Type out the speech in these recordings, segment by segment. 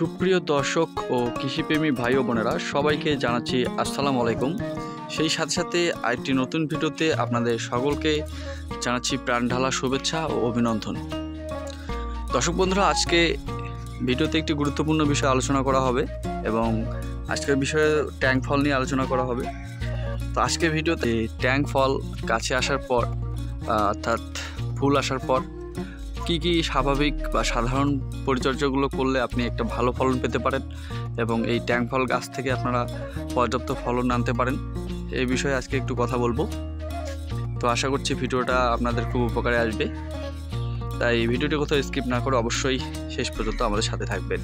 সুপ্রিয় দর্শক ও কৃষিপ্রেমী ভাই ও বোনেরা সবাইকে জানাচ্ছি আসসালামু আলাইকুম। সেই সাথে সাথে আরেকটি নতুন ভিডিওতে আপনাদের সকলকে জানাচ্ছি প্রাণ ঢালা শুভেচ্ছা ও অভিনন্দন। দর্শক বন্ধুরা, আজকে ভিডিওতে একটি গুরুত্বপূর্ণ বিষয় আলোচনা করা হবে এবং আজকের বিষয়ে ট্যাঙ্ক ফল নিয়ে আলোচনা করা হবে। তো আজকের ভিডিওতে ট্যাঙ্ক ফল গাছে আসার পর অর্থাৎ ফুল আসার পর কি কি স্বাভাবিক বা সাধারণ পরিচর্যাগুলো করলে আপনি একটা ভালো ফলন পেতে পারেন এবং এই ট্যাঙ্ক ফল গাছ থেকে আপনারা পর্যাপ্ত ফলন আনতে পারেন, এই বিষয়ে আজকে একটু কথা বলবো। তো আশা করছি ভিডিওটা আপনাদের খুব উপকারে আসবে, তাই ভিডিওটি কোথাও স্কিপ না করে অবশ্যই শেষ পর্যন্ত আমাদের সাথে থাকবেন।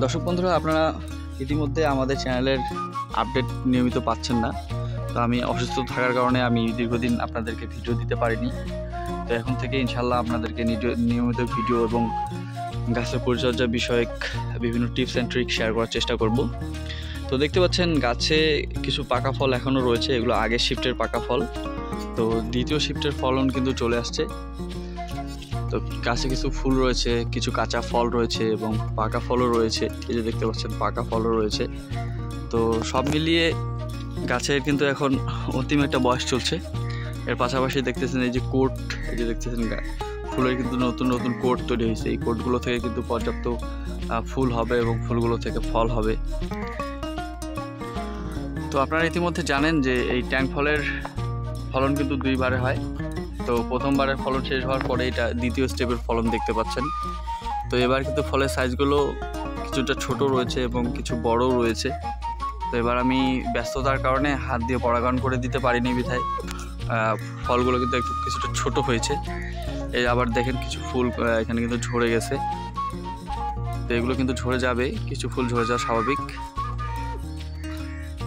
দর্শক বন্ধুরা, আপনারা ইতিমধ্যে আমাদের চ্যানেলের আপডেট নিয়মিত পাচ্ছেন না। তো আমি অসুস্থ থাকার কারণে আমি দীর্ঘদিন আপনাদেরকে ভিডিও দিতে পারিনি। তো এখন থেকে ইনশাল্লাহ আপনাদেরকে নিয়মিত ভিডিও এবং গাছের পরিচর্যা বিষয়ক বিভিন্ন টিপস অ্যান্ড ট্রিক শেয়ার করার চেষ্টা করব। তো দেখতে পাচ্ছেন গাছে কিছু পাকা ফল এখনও রয়েছে, এগুলো আগের শিফটের পাকা ফল। তো দ্বিতীয় শিফটের ফলন কিন্তু চলে আসছে। তো গাছে কিছু ফুল রয়েছে, কিছু কাঁচা ফল রয়েছে এবং পাকা ফলও রয়েছে। এই যে দেখতে পাচ্ছেন পাকা ফলও রয়েছে। তো সব মিলিয়ে গাছের কিন্তু এখন অন্তিম একটা বয়স চলছে। এর পাশাপাশি দেখতেছেন এই যে কোট, এই যে দেখতেছেন ফুলের কিন্তু নতুন নতুন কোট তৈরি হয়েছে। এই কোটগুলো থেকে কিন্তু পর্যাপ্ত ফুল হবে এবং ফুলগুলো থেকে ফল হবে। তো আপনারা ইতিমধ্যে জানেন যে এই ট্যাঙ্ক ফলের ফলন কিন্তু দুইবারে হয়। তো প্রথমবারের ফলন শেষ হওয়ার পরে এটা দ্বিতীয় স্টেপের ফলন দেখতে পাচ্ছেন। তো এবার কিন্তু ফলের সাইজগুলো কিছুটা ছোট রয়েছে এবং কিছু বড়ও রয়েছে। তো এবার আমি ব্যস্ততার কারণে হাত দিয়ে পরাগায়ন করে দিতে পারিনি বিধায় ফলগুলো কিন্তু একটু কিছুটা ছোট হয়েছে। এই আবার দেখেন কিছু ফুল এখানে কিন্তু ঝরে গেছে। তো এগুলো কিন্তু ঝরে যাবে, কিছু ফুল ঝরে যাওয়া স্বাভাবিক।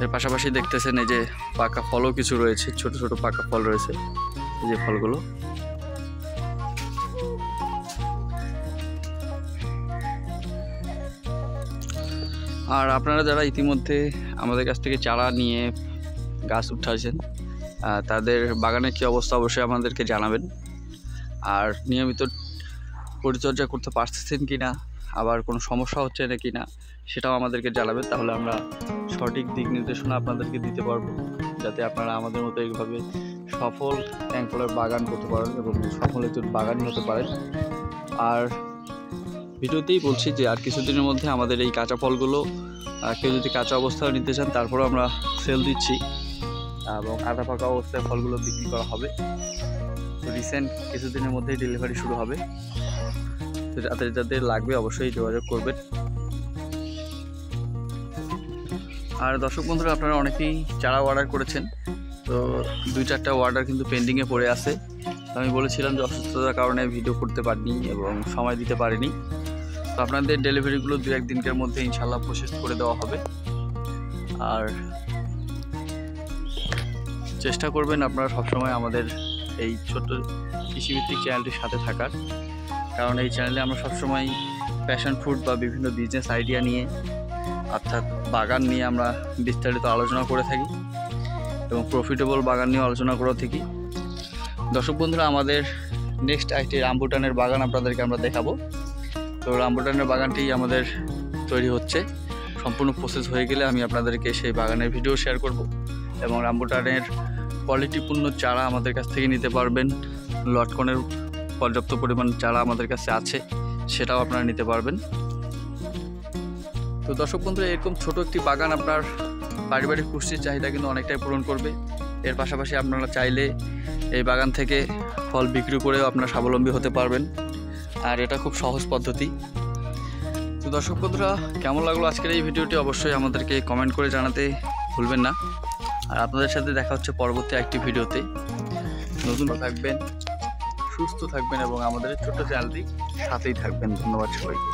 এর পাশাপাশি দেখতেছেন এই যে পাকা ফলও কিছু রয়েছে, ছোট ছোট পাকা ফল রয়েছে এই যে ফলগুলো। আর আপনারা যারা ইতিমধ্যে আমাদের কাছ থেকে চারা নিয়ে গাছ উঠাইছেন তাদের বাগানের কী অবস্থা অবশ্যই আমাদেরকে জানাবেন। আর নিয়মিত পরিচর্যা করতে পারতেছেন কি না, আবার কোনো সমস্যা হচ্ছে না কি না সেটাও আমাদেরকে জানাবেন। তাহলে আমরা সঠিক দিক নির্দেশনা আপনাদেরকে দিতে পারবো, যাতে আপনারা আমাদের মতো এইভাবে সফল ট্যাঙ্ক ফলের বাগান করতে পারেন এবং সফল একজন বাগানই হতে পারেন। আর ভিডিওতেই বলছি যে আর কিছুদিনের মধ্যে আমাদের এই কাঁচা ফলগুলো কেউ যদি কাঁচা অবস্থায় নিতে চান তারপরেও আমরা সেল দিচ্ছি এবং আধা পাকা অবস্থায় ফলগুলো বিক্রি করা হবে। তো রিসেন্ট কিছুদিনের মধ্যেই ডেলিভারি শুরু হবে। তো যাদের যাদের লাগবে অবশ্যই যোগাযোগ করবেন। আর দর্শক বন্ধুরা, আপনারা অনেকেই চারা অর্ডার করেছেন। তো 2-4টা অর্ডার কিন্তু পেন্ডিংয়ে পড়ে আছে। আমি বলেছিলাম যে অসুস্থতার কারণে ভিডিও করতে পারিনি এবং সময় দিতে পারিনি। তো আপনাদের ডেলিভারিগুলো 2-1 দিনের মধ্যে ইনশাল্লাহ প্রসেস করে দেওয়া হবে। আর চেষ্টা করবেন আপনারা সবসময় আমাদের এই ছোট্ট কৃষিভিত্তিক চ্যানেলটির সাথে থাকার, কারণ এই চ্যানেলে আমরা সবসময় প্যাশন ফ্রুট বা বিভিন্ন বিজনেস আইডিয়া নিয়ে অর্থাৎ বাগান নিয়ে আমরা বিস্তারিত আলোচনা করে থাকি এবং প্রফিটেবল বাগান নিয়েও আলোচনা করে থাকি। দর্শক বন্ধুরা, আমাদের নেক্সট একটি রামবুটানের বাগান আপনাদেরকে আমরা দেখাবো। তো রামবুটানের বাগানটি আমাদের তৈরি হচ্ছে, সম্পূর্ণ প্রসেস হয়ে গেলে আমি আপনাদেরকে সেই বাগানের ভিডিও শেয়ার করব এবং রামবুটানের কোয়ালিটিপূর্ণ চারা আমাদের কাছ থেকে নিতে পারবেন। লটকনের পর্যাপ্ত পরিমাণ চারা আমাদের কাছে আছে, সেটাও আপনারা নিতে পারবেন। তো দর্শক বন্ধুরা, এরকম ছোট একটি বাগান আপনার পারিবারিক পুষ্টির চাহিদা কিন্তু অনেকটাই পূরণ করবে। এর পাশাপাশি আপনারা চাইলে এই বাগান থেকে ফল বিক্রি করেও আপনারা স্বাবলম্বী হতে পারবেন। আর এটা খুব সহজ পদ্ধতি। তো দর্শক বন্ধুরা, কেমন লাগলো আজকের এই ভিডিওটি অবশ্যই আমাদেরকে কমেন্ট করে জানাতে ভুলবেন না। আর আপনাদের সাথে দেখা হচ্ছে পরবর্তী একটি ভিডিওতে। নতুন থাকবেন, সুস্থ থাকবেন এবং আমাদের ছোট্ট চ্যানেলটি সাথেই থাকবেন। ধন্যবাদ সবাইকে।